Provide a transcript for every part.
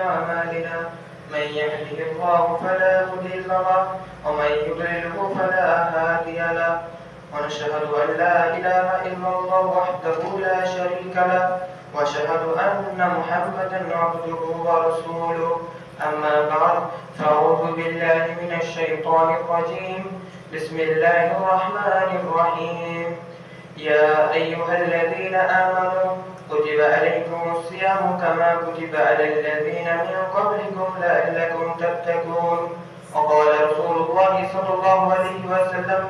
أعمالنا من يهده الله فلا مضل له ومن يضلله فلا هادي له ونشهد أن لا إله إلا الله وحده لا شريك له وأشهد أن محمدا عبده ورسوله أما بعد فأعوذ بالله من الشيطان الرجيم بسم الله الرحمن الرحيم يا أيها الذين آمنوا كتب عليكم الصيام كما كتب على الذين من قبلكم لعلكم تتقون وقال رسول الله صلى الله عليه وسلم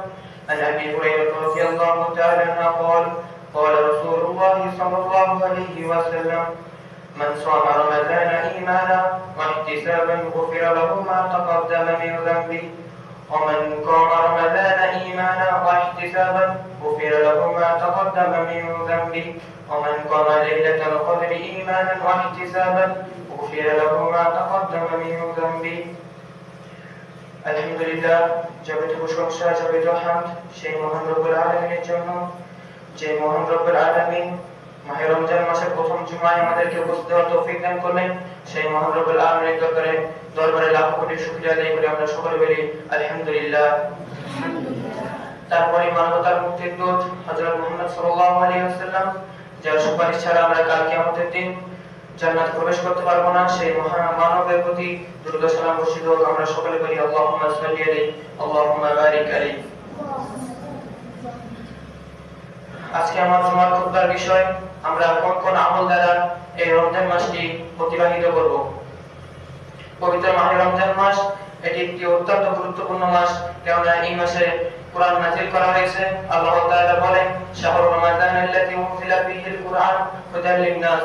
عن أبي هريرة رضي الله تعالى عنه قال رسول الله صلى الله عليه وسلم من صام رمضان إيمانا واحتسابا غفر له ما تقدم من ذنبه ومن قام رمضان إيمانا واحتسابا غفر له ما تقدم من ذنبه ومن قام ليلة القدر إيمانا واحتسابا غفر له ما تقدم من ذنبه আলহামদুলিল্লাহ যাবতীয় প্রশংসা যাবতীয় হামদ সেই মহান রব্বুল আলামিনের জন্য যে মহান রব্বুল আলামিন মাহে রমজান মাসের প্রথম জুমায় আমাদেরকে উপস্থিত হওয়ার তৌফিক দান করলেন সেই মহান রব্বুল আলামিনের দরবারে লাখ কোটি শুকরিয়া আদায় করে আমরা সকলে বলি আলহামদুলিল্লাহ। তারপরে মানবতার মুক্তির দূত হযরত মুহাম্মদ সাল্লাল্লাহু আলাইহি ওয়াসাল্লাম যার সুপারিশ ছাড়া আমরা কাল কিয়ামতের দিন জান্নাত প্রবেশ করতে পারবো না সেই মহান মানবের প্রতি দরুদ ও সালাম বর্ষিত হোক। আমরা সকলে বলি আল্লাহুম্মা সাল্লি আলাইহি আল্লাহুম্মা বারিক আলাইহি। আজকে আমার জুমার খুতবার বিষয় আমরা কোন কোন আমল দ্বারা এই রমজান মাসটি অতিবাহিত করব। পবিত্র মাহে রমজান মাস এটি একটি অত্যন্ত গুরুত্বপূর্ণ মাস, কেননা এই মাসে কুরআন নাযিল করা হয়েছে। আল্লাহ তাআলা বলেন শাহরু রমাদানাল্লাযী উনজিলা ফীহিল কুরআন হুদাল লিন-নাস,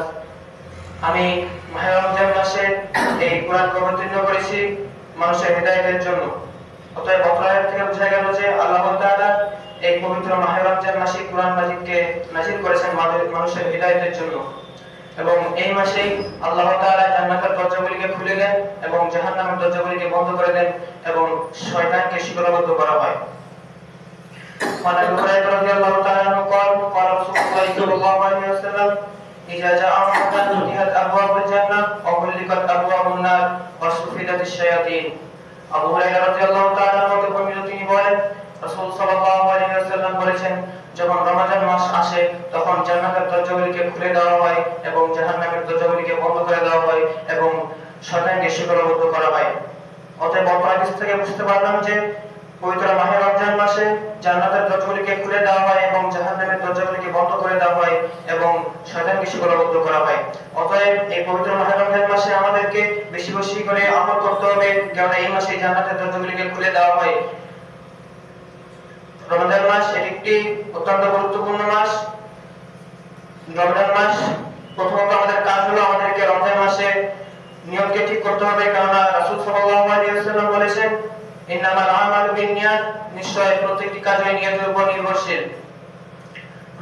আমি মাহে রমজান মাসে এই কুরআন অবতীর্ণ করেছি মানুষের হিদায়াতের জন্য। অতএব আয়াত থেকে বোঝা গেল যে আল্লাহ তাআলা এই পবিত্র মাহে রমজান মাসে কুরআন মাজিদকে নাযিল করেছেন মানুষের হিদায়াতের জন্য, এবং এই মাসেই আল্লাহ তাআলা জান্নাতের দরজাগুলিকে খুলে দেন এবং জাহান্নামের দরজাগুলিকে বন্ধ করে দেন এবং শয়তানকে শিকলবদ্ধ করা হয়। عن ابي هريره رضي الله تعالى عنه قال رسول الله صلى الله عليه وسلم اذا جاء رمضان فتحت ابواب الجنه وغلقت ابواب النار وصفدت الشياطين। আবু হুরায়রা রাদিয়াল্লাহু তাআলা হতে বর্ণিত তিনি বলেন রাসূল সাল্লাল্লাহু আলাইহি ওয়াসাল্লাম বলেছেন যখন রমজান মাস আসে তখন জান্নাতের দরজাগুলিকে খুলে দেওয়া হয় এবং জাহান্নামের দরজাগুলিকে বন্ধ করে দেওয়া হয় এবং শয়তানকে শিকলবদ্ধ করা হয়। অতএব হাদিস থেকে বুঝতে পারলাম যে পবিত্র মাহে রমজান মাসে জান্নাতের দরজাগুলিকে খুলে দেওয়া হয় এবং জাহান্নামের দরজাগুলিকে বন্ধ করে দেওয়া হয় এবং শয়তানকে শিকলবদ্ধ করা হয়। অতএব এই পবিত্র মাহে রমজান মাসে আমাদেরকে বেশি বেশি করে আমল করতে হবে, কারণ এই মাসে জান্নাতের দরজাগুলিকে খুলে দেওয়া হয়। রমজান মাস একটি অত্যন্ত গুরুত্বপূর্ণ মাস। রমজান মাস প্রথমত আমাদের কাজ হলো আমাদেরকে রমজান মাসে নিয়তকে ঠিক করতে হবে, কারণ রাসূল সাল্লাল্লাহু আলাইহি ওয়াসাল্লাম বলেছেন ইন্নামাল আমালু বিন্নিয়াত, নিশ্চয় প্রত্যেকটি কাজই নিয়তের উপর নির্ভরশীল।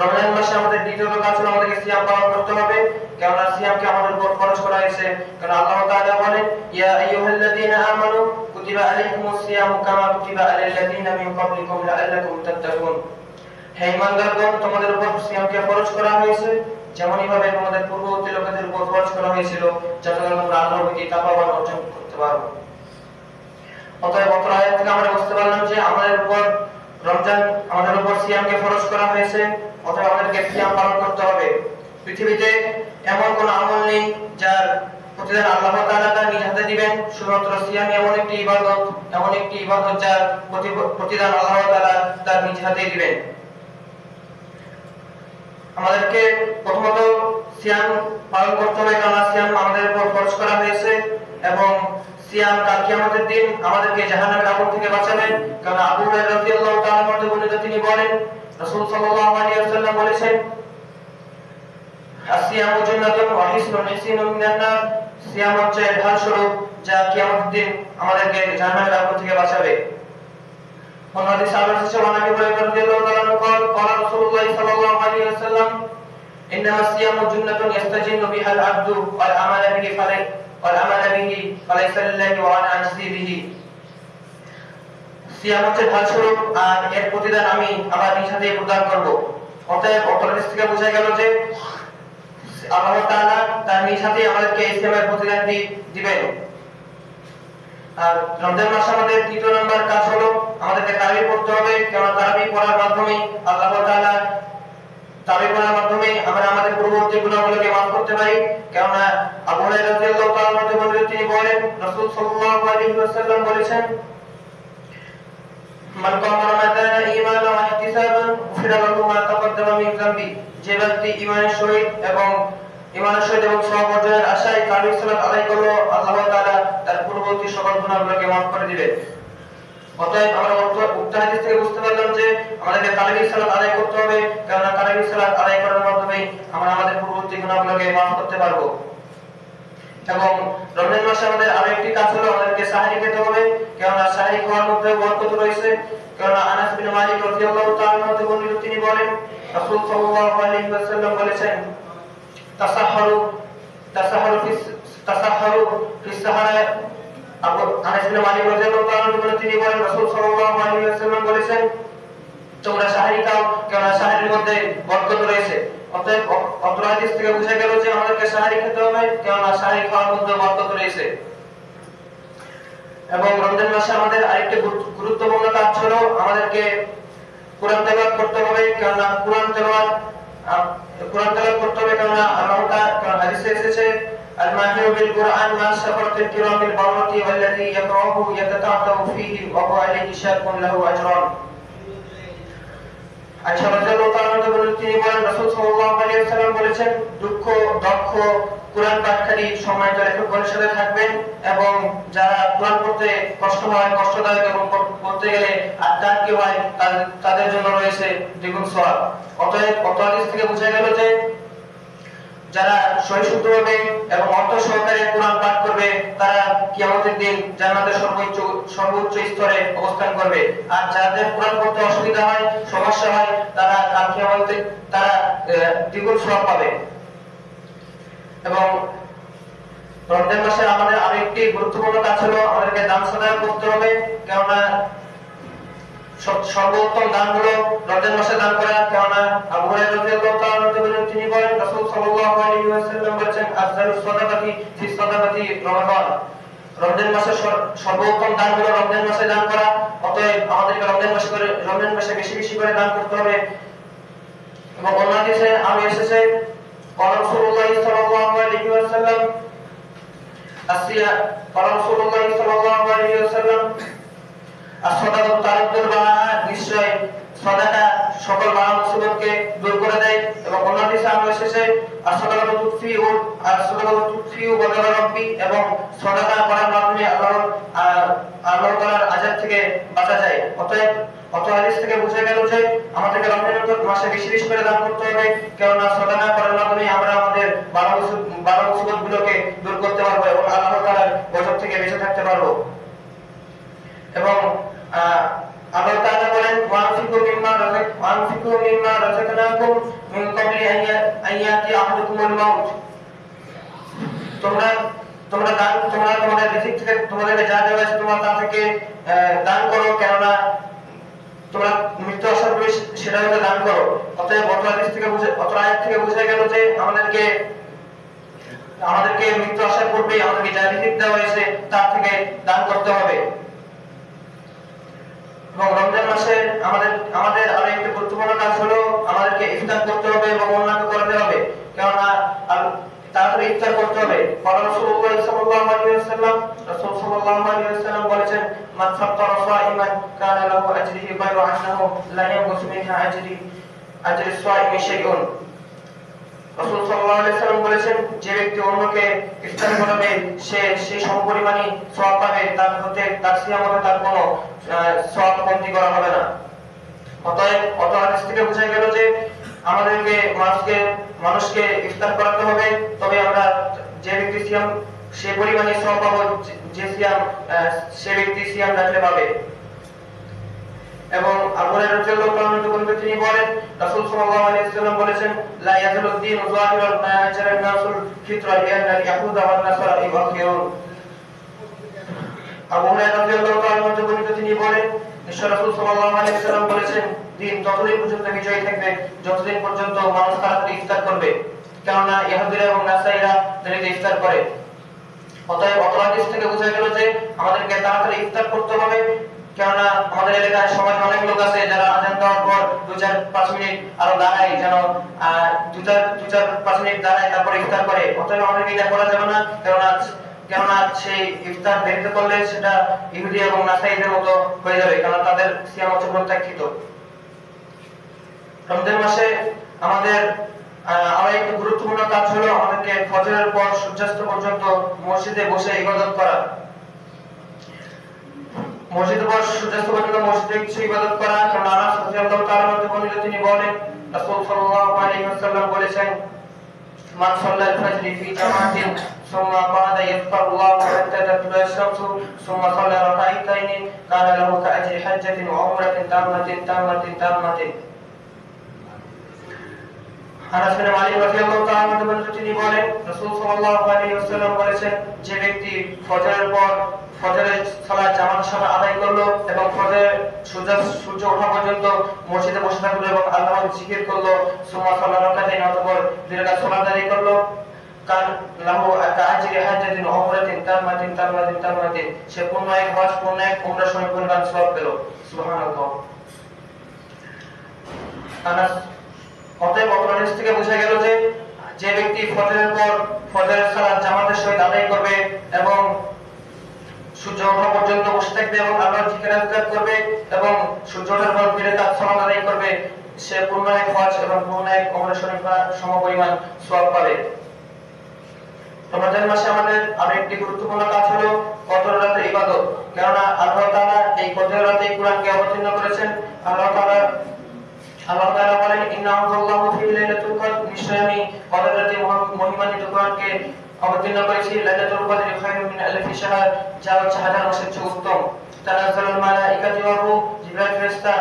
রমজান মাসে আমাদের দ্বিতীয় কাজ হলো আমাদেরকে সিয়াম পালন করতে হবে, কারণ সিয়ামকে আমাদের উপর ফরজ করা হয়েছে। কারণ আল্লাহ তাআলা বলেন ইয়া আইয়ুহাল্লাযীনা আমানু কুতিবা আলাইকুমুস সিয়ামু কামা কুতিবা আলাল্লাযীনা মিন ক্বাবলিকুম লাআল্লাকুম তাত্তাকুন। হে ঈমানদারগণ, তোমাদের উপর সিয়ামকে ফরজ করা হয়েছে যেমনই ভাবে তোমাদের পূর্ববর্তী লোকদের উপর ফরজ করা হয়েছিল, যাতে তোমরা আল্লাহর প্রতি তাকওয়া অর্জন করতে পারো। অতএব আয়াত থেকে আমরা বুঝতে পারলাম যে আমাদের উপর সিয়ামকে ফরজ করা হয়েছে, অতএব আমাদেরকে সিয়াম পালন করতে হবে। পৃথিবীতে এমন কোন আমল নেই যার প্রতিদান আল্লাহ তাআলা তার নিজ হাতে দিবেন, শুধুমাত্র সিয়াম এমন একটি ইবাদত যার প্রতিদান আল্লাহ তাআলা তার নিজ হাতে দিবেন। আমাদেরকে প্রথমত সিয়াম পালন করতে হবে, কারণ সিয়াম আমাদের উপর ফরজ করা হয়েছে এবং সিয়াম কাল কিয়ামতের দিন আমাদেরকে জাহান্নামের আগুন থেকে বাঁচাবেন। কারণ আবু হুরায়রা রাদিয়াল্লাহু তাআলা হতে বর্ণিত তিনি বলেন রাসূল সাল্লাল্লাহু আলাইহি ওয়াসাল্লাম বলেছেন আসিয়ামু জান্নাতুন ওয়া হিসনুন মিনান নার, সিয়াম হচ্ছে ঢাল স্বরূপ যা কিয়ামতের দিন আমাদেরকে জাহান্নামের আগুন থেকে বাঁচাবে। অন্য হাদিসে আছে ওয়ানাবি হুরায়রা রাদিয়াল্লাহু তাআলা قال رسول الله صلى الله عليه وسلم انما الصيام جنة يستجن بها العبد والعمل به فليس لله وانا اجزي به। সিয়াম হচ্ছে ঢাল স্বরূপ আর এর প্রতিদান আমি আমার নিজ হাতে প্রদান করব। অতএব হাদিস থেকে বোঝা গেল যে আল্লাহ তাআলা তার নিজ হাতে আমাদেরকে ইসলামের প্রতিদানটি দিবেন। আর রমজান মাসে আমাদের তৃতীয় নম্বর কাজ হলো আমাদেরকে তারাবি পড়তে হবে, কারণ তারাবি পড়ার মাধ্যমে আল্লাহ তাআলা তারাবি পড়ার মাধ্যমে আমরা আমাদের পূর্ববর্তী গুনাহগুলোকে মাফ করতে পারি। কেননা আবু হুরায়রা রাদিয়াল্লাহু তাআলা তিনি বলেন, রাসূল সাল্লাল্লাহু আলাইহি ওয়াসাল্লাম বলেছেন, মান কামা রমাদানা ঈমানান ওয়া ইহতিসাবান গুফিরা লাহু মা তাকাদ্দামা মিন যামবি। যে ব্যক্তি ঈমানের সহিত এবং সওয়াব অর্জনের আশায় তারাবি সালাত আদায় করলো, আল্লাহ তাআলা তার পূর্ববর্তী সকল গুনাহগুলোকে মাফ করে দিবেন। অতএব আমরা উক্ত হাদিস থেকে বুঝতে পারলাম যে আমাদেরকে তারাবি সালাত আদায় করতে হবে, কারণ তারাবি সালাত আদায় করার মাধ্যমে আমরা আমাদের পূর্ববর্তী গুনাহগুলোকে মাফ করতে পারবো। এবং রমজান মাসে আমাদের আরো একটি কাজ হলো আমাদেরকে সাহরি খেতে হবে, কারণ সাহরি খাওয়ার মধ্যে বরকত রয়েছে। কারণ আনাস বিন মালিক রাদিয়াল্লাহু তাআলা হতে বর্ণিত, তিনি বলেন, রাসূল সাল্লাল্লাহু আলাইহি ওয়াসাল্লাম বলেছেন, তাসাহহারু ফিস সাহারা। আবু আনাস বিন মালিক রাদিয়াল্লাহু তাআলা তিনি বলেন, রাসূল সাল্লাল্লাহু আলাইহি ওয়াসাল্লাম বলেছেন, তোমরা সাহরি খাও, কারণ সাহরির মধ্যে বরকত রয়েছে। অতএব অত্র হাদিস থেকে বোঝা গেল যে আমাদেরকে সাহরি খেতে হবে, কারণ সাহরি খাওয়ার মধ্যে বরকত রয়েছে। এবং রমজান মাসে আমাদের আরেকটি গুরুত্বপূর্ণ কাজ হলো আমাদেরকে কোরআন তেলাওয়াত করতে হবে, কারণ কোরআন তেলাওয়াত করতে হবে। কারণ আল্লাহ তাআলা হাদিসে এসেছে, আল মাহিরু বিল কুরআন মা সাফারাতিল কিরামিল বারাতি ওয়াল্লাযী ইয়াকরাহু ইয়াতাতাআতাউ ফীহি ওয়া হুয়া আলাইহি শাকুন লাহু আজরান। আয়েশা রাদিয়াল্লাহু তাআলা তিনি বলেন, রাসূল সাল্লাল্লাহু আলাইহি ওয়াসাল্লাম বলেছেন, দক্ষ কুরআন পাঠকারী সম্মানিত লেখকগণের সাথে থাকবেন, এবং যারা কুরআন পড়তে কষ্টদায়ক এবং পড়তে গেলে আটকে হয় তাদের জন্য রয়েছে দ্বিগুণ সওয়াব। অতএব হাদিস থেকে বোঝা গেল যে যারা সহিষ্ণুভাবে এবং অর্থ সহকারে কুরআন পাঠ করবে তারা কিয়ামতের দিন জান্নাতের সর্বোচ্চ স্তরে অবস্থান করবে। আর যাদের কুরআন পড়তে অসুবিধা হয়, সমস্যা হয়, তারা কিয়ামতে তারা দ্বিগুণ সওয়াব পাবে। এবং রমজান মাসে আমাদের আরেকটি গুরুত্বপূর্ণ কাজ হলো আমাদেরকে দান সাদাকা করতে হবে, কেননা সর্বোত্তম দান হলো রমজান মাসে দান করা। কেননা আবু হুরায়রা রাদিয়াল্লাহু তাআলা তিনি বলেন, রাসূল সাল্লাল্লাহু আলাইহি ওয়াসাল্লাম বলেছেন, আফজালুস সাদাকাতি ফি সাদাকাতি রমাদান। রমজান মাসে সর্বোত্তম দান হলো রমজান মাসে দান করা। অতএব আমাদেরকে রমজান মাসে বেশি বেশি করে দান করতে হবে। এবং অন্য হাদিসে আরো এসেছে, قال رسول الله صلى الله عليه وسلم الصدقة ترد البلاء। নিশ্চয় সাদাকা সকল বালা মুসিবতকে দূর করে দেয়। এবং অন্য হাদিসে আমরা এসেছে, as-sadaqatu tudfi'u ghadaba rabbi। এবং সাদাকা করার মাধ্যমে আল্লাহ তাআলার আযাব থেকে বাঁচা যায়। অতএব হাদিস থেকে বোঝা গেল যে আমাদেরকে রমজান মাসে বেশি বেশি করে দান করতে হবে, কারণ সাদাকা করার মাধ্যমে আমরা আমাদের বালা মুসিবতগুলোকে দূর করতে পারবো এবং আল্লাহ তাআলার গজব থেকে বেঁচে থাকতে পারবো। এবং আল্লাহ তাআলা বলেন, ওয়ানফিকু মিম্মা রাযাকনাকুম মিন ক্বাবলি আন ইয়াতি আহাদুকুমুল মাউত। তোমরা তোমাদের রিজিক থেকে তোমাদেরকে যা দেওয়া হয়েছে তোমরা তা থেকে দান করো, কেননা তোমরা মৃত্যু আসার পূর্বে সেটা হতে দান করো। অতএব আয়াত থেকে বোঝা গেল যে আমাদেরকে মৃত্যু আসার পূর্বে আমাদেরকে যা রিজিক দেওয়া হয়েছে তার থেকে দান করতে হবে। এবং রমজান মাসে আমাদের আরো একটি গুরুত্বপূর্ণ কাজ হলো আমাদেরকে ইফতার করতে হবে এবং অন্যকে করতে হবে, কেননা তাড়াতাড়ি ইফতার করতে হবে। রাসূলুল্লাহ সাল্লাল্লাহু আলাইহি ওয়াসাল্লাম বলেছেন, মান ফাত্তারা সাইমান কানা লাহু আজরুহু গায়রু আন্নাহু লা ইয়ানকুসু মিনহা আজরি সাইমি শাইউন। রাসূল সাল্লাল্লাহু আলাইহি ওয়াসাল্লাম বলেছেন, যে ব্যক্তি অন্যকে ইফতার করাবে সে সেই সমপরিমাণই সওয়াব পাবে, তার সিয়ামতে তার কোনো সওয়াব কমতি করা হবে না। অতএব হাদিস থেকে বোঝা গেল যে আমাদেরকে মানুষকে ইফতার করাতে হবে, তবে আমরা যে ব্যক্তি সিয়াম সে পরিমাণে সওয়াব পাবো সে ব্যক্তি সিয়াম রাখলে পাবে। এবং আবু হুরায়রা রাদিয়াল্লাহু তাআলা তিনি বলেন, রাসূল সাল্লাল্লাহু আলাইহি ওয়াসাল্লাম বলেছেন, লা ইয়াজালু দ্বীনু যাহিরান মা আজরা নাসুল ফিতরা লিআন্না ইয়াহুদা ওয়ান নাসারা ইউআখিরুন। আবু হুরায়রা রাদিয়াল্লাহু তাআলা তিনি বলেন, রাসূল সাল্লাল্লাহু আলাইহি ওয়াসাল্লাম বলেছেন, দিন ততদিন পর্যন্ত বিজয়ী থাকবে যতদিন পর্যন্ত মানুষ তাড়াতাড়ি ইফতার করবে। কেননা ইহুদিরা এবং নাসারাইরা দেরিতে ইফতার করে। অতএব অত্র হাদিস থেকে বোঝা গেল যে আমাদেরকে তাড়াতাড়ি ইফতার করতে হবে, কেননা আমাদের এলাকায় সমাজ অনেক লোক আছে যারা আজান দেওয়ার পর 2-4-5 মিনিট আরো দাঁড়ায়, যেন 2-4-5 মিনিট দাঁড়ায় তারপর ইফতার করে। অতএব আমাদেরকে এটা করা যাবে না, কেননা সেই ইফতার দেরিতে করলে সেটা ইহুদি এবং নাসারাইদের মতো হয়ে যাবে, কারণ তাদের সিয়াম হচ্ছে প্রত্যাখ্যিত। রমজান মাসে আমাদের আরো একটি গুরুত্বপূর্ণ কাজ হলো আমাদেরকে ফজরের পর সূর্যাস্ত পর্যন্ত মসজিদে বসে ইবাদত করা। মসজিদে বসে সূর্যাস্ত পর্যন্ত মসজিদে কিছু ইবাদত করা, কারণ আনাস রাদিয়াল্লাহু তাআলা বর্ণিত তিনি বলেন রাসূল সাল্লাল্লাহু আলাইহি ওয়াসাল্লাম বলেছেন মান সাল্লাল ফজর ফি জামাতিন সুম্মা ক্বাদা ইয়াফতারুল্লাহু হাত্তা তাতলু আশ-শামসু সুম্মা সাল্লা রাকা'তাইনি কানা লাহু কা'আজরি হাজ্জাতিন ওয়া উমরাতিন তাম্মাতিন। আনাস বিন মালিক রাদিয়াল্লাহু তাআলা তিনি বলেন রাসূল সাল্লাল্লাহু আলাইহি ওয়াসাল্লাম বলেছেন যে ব্যক্তি ফজরের পর ফজরের সালাত জামাতের সাথে আদায় করলো এবং সূর্য ওঠা পর্যন্ত মসজিদে বসে থাকলো এবং আল্লাহর জিকির করলো, সুম্মা সাল্লা রাকাতাইন, অতঃপর 2 রাকাত সালাত আদায় করলো, কান লাহু কা'আজরি হাজ্জাতিন ওয়া উমরাতিন তাম্মাতিন, সে পূর্ণ এক হজ পূর্ণ এক উমরা সম্পূর্ণ সওয়াব পেল। সুবহানাল্লাহ। আনাস অতএব অত্র হাদিস থেকে বোঝা গেল যে যে ব্যক্তি ফজরের পর ফজরের সালাত জামাতের সহিত আদায় করবে এবং সূর্য ওঠা পর্যন্ত বসে থাকবে এবং আল্লাহর জিকির আজকার করবে এবং সূর্য ওঠার পর 2 রাকাত সালাত আদায় করবে, সে পূর্ণ এক হজ এবং পূর্ণ এক উমরা শরীফের সমপরিমাণ সওয়াব পাবে। রমজান মাসে আমাদের আরেকটি গুরুত্বপূর্ণ কাজ হলো কদর রাতের ইবাদত, কেননা আল্লাহ তাআলা এই কদর রাতে কুরআনকে অবতীর্ণ করেছেন। আল্লাহ তাআলা বলেন ইন্না আনজালনাহু ফি লাইলাতুল কদর, নিশ্চয় আমি কদর রাতে মহিমান্বিত কুরআনকে অবতীর্ণ করেছি। লাইলাতুল কদরি খায়রুম মিন আলফি শাহর, যা হচ্ছে হাজার মাসের চেয়ে উত্তম। তানাজ্জালুল মালাইকাতু ওয়া রূহ, জিবরাইল ফেরেশতা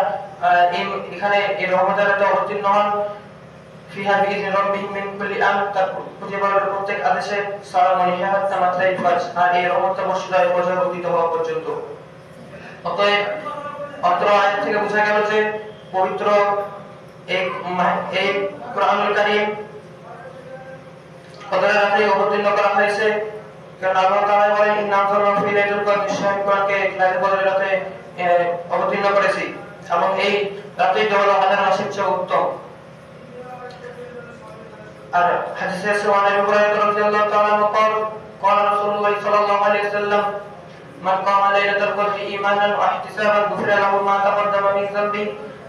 এখানে এই রহমতের রাতে অবতীর্ণ হন। ফিহা বিইذن রাব্বিহিম মিন কুল্লি আমর, তার প্রতিপালকের প্রত্যেক আদেশে সালামুন হিয়া হাত্তা মাতলাই ফাজ, আর এই রহমতটা বর্ষিত হয় ফজর উদিত হওয়া পর্যন্ত। অতএব অত্র আয়াত থেকে বোঝা গেল যে পবিত্র এই কুরআনুল কারীম কদরের রাতে অবতীর্ণ করা হয়েছে, কারণ আল্লাহ তাআলা বলেন ইন্না আনজালনাহু ফি লাইলাতুল কদর, নিশ্চয় আমি কুরআনকে লাইলাতুল কদরের রাতে অবতীর্ণ করেছি এবং এই রাতেই হলো হাজার মাসের চেয়ে উত্তম। আর হাদিসে আছে ওয়া আবু হুরায়রা রাদিয়াল্লাহু তাআলা قال قال رسول الله صلى الله عليه وسلم من قام ليلة القدر إيمانا واحتسابا غفر له ما تقدم من ذنبه,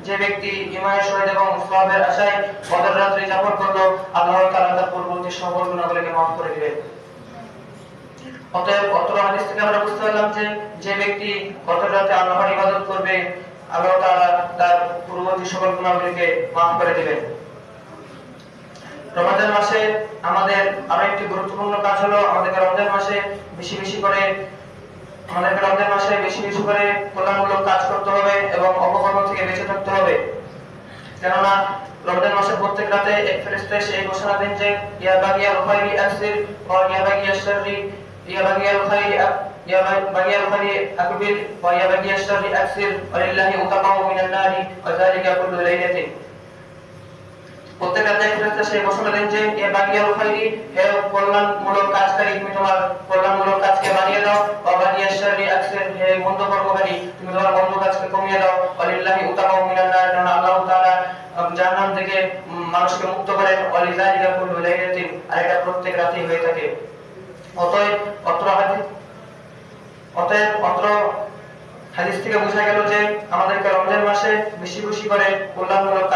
যে ব্যক্তি ঈমানের সহিত এবং সওয়াবের আশায় কদর রাতে যাপন করলো, আল্লাহ তাআলা তার পূর্ববর্তী সকল গুনাহগুলোকে মাফ করে দিবেন। অতএব অত্র হাদিস থেকে আমরা বুঝতে পারলাম যে যে ব্যক্তি কদর রাতে আল্লাহর ইবাদত করবে, আল্লাহ তাআলা তার পূর্ববর্তী সকল গুনাহগুলোকে মাফ করে দিবেন। রমজান মাসে আমাদের আরো একটি গুরুত্বপূর্ণ কাজ হলো আমাদেরকে রমজান মাসে বেশি বেশি করে কল্যাণমূলক কাজ করতে হবে এবং অপকর্ম থেকে বেঁচে থাকতে হবে, কেননা রমজান মাসে প্রত্যেক রাতে এক ফেরেশতা এসে এই ঘোষণা দেন যে ইয়া বাগিয়াল খায়রি আকসির ওয়া ইয়া বাগিয়াশ শাররি, ইয়া বাগিয়াল খায়রি আকবির ওয়া ইয়া বাগিয়াশ শাররি আকসির ওয়ালিল্লাহি উতাকাউ মিনান নারি ওয়া যালিকা কুল্লু লাইলাতিন। প্রত্যেক রাতে ফেরেশতা সেই ঘোষণা দেন যে ইয়া বাগিয়াল খায়রি, হে কল্যাণমূলক কাজকারী, তুমি তোমার কল্যাণমূলক কাজকে বাড়িয়ে দাও, ওয়া বাগিয়াশ শাররি আকসির, হে মন্দ কর্মকারী, তুমি তোমার মন্দ কাজকে কমিয়ে দাও, ওয়ালিল্লাহি উতাকাউ মিনান নার, কারণ আল্লাহ তাআলা জাহান্নাম থেকে মানুষকে মুক্ত করেন, ওয়ালিযালিকা কুল্লু লাইলাতিন, আর এটা প্রত্যেক রাতেই হয়ে থাকে। অতএব অত্র হাদিস থেকে বোঝা গেল যে আমাদেরকে রমজান মাসে বেশি বেশি করে কল্যাণমূলক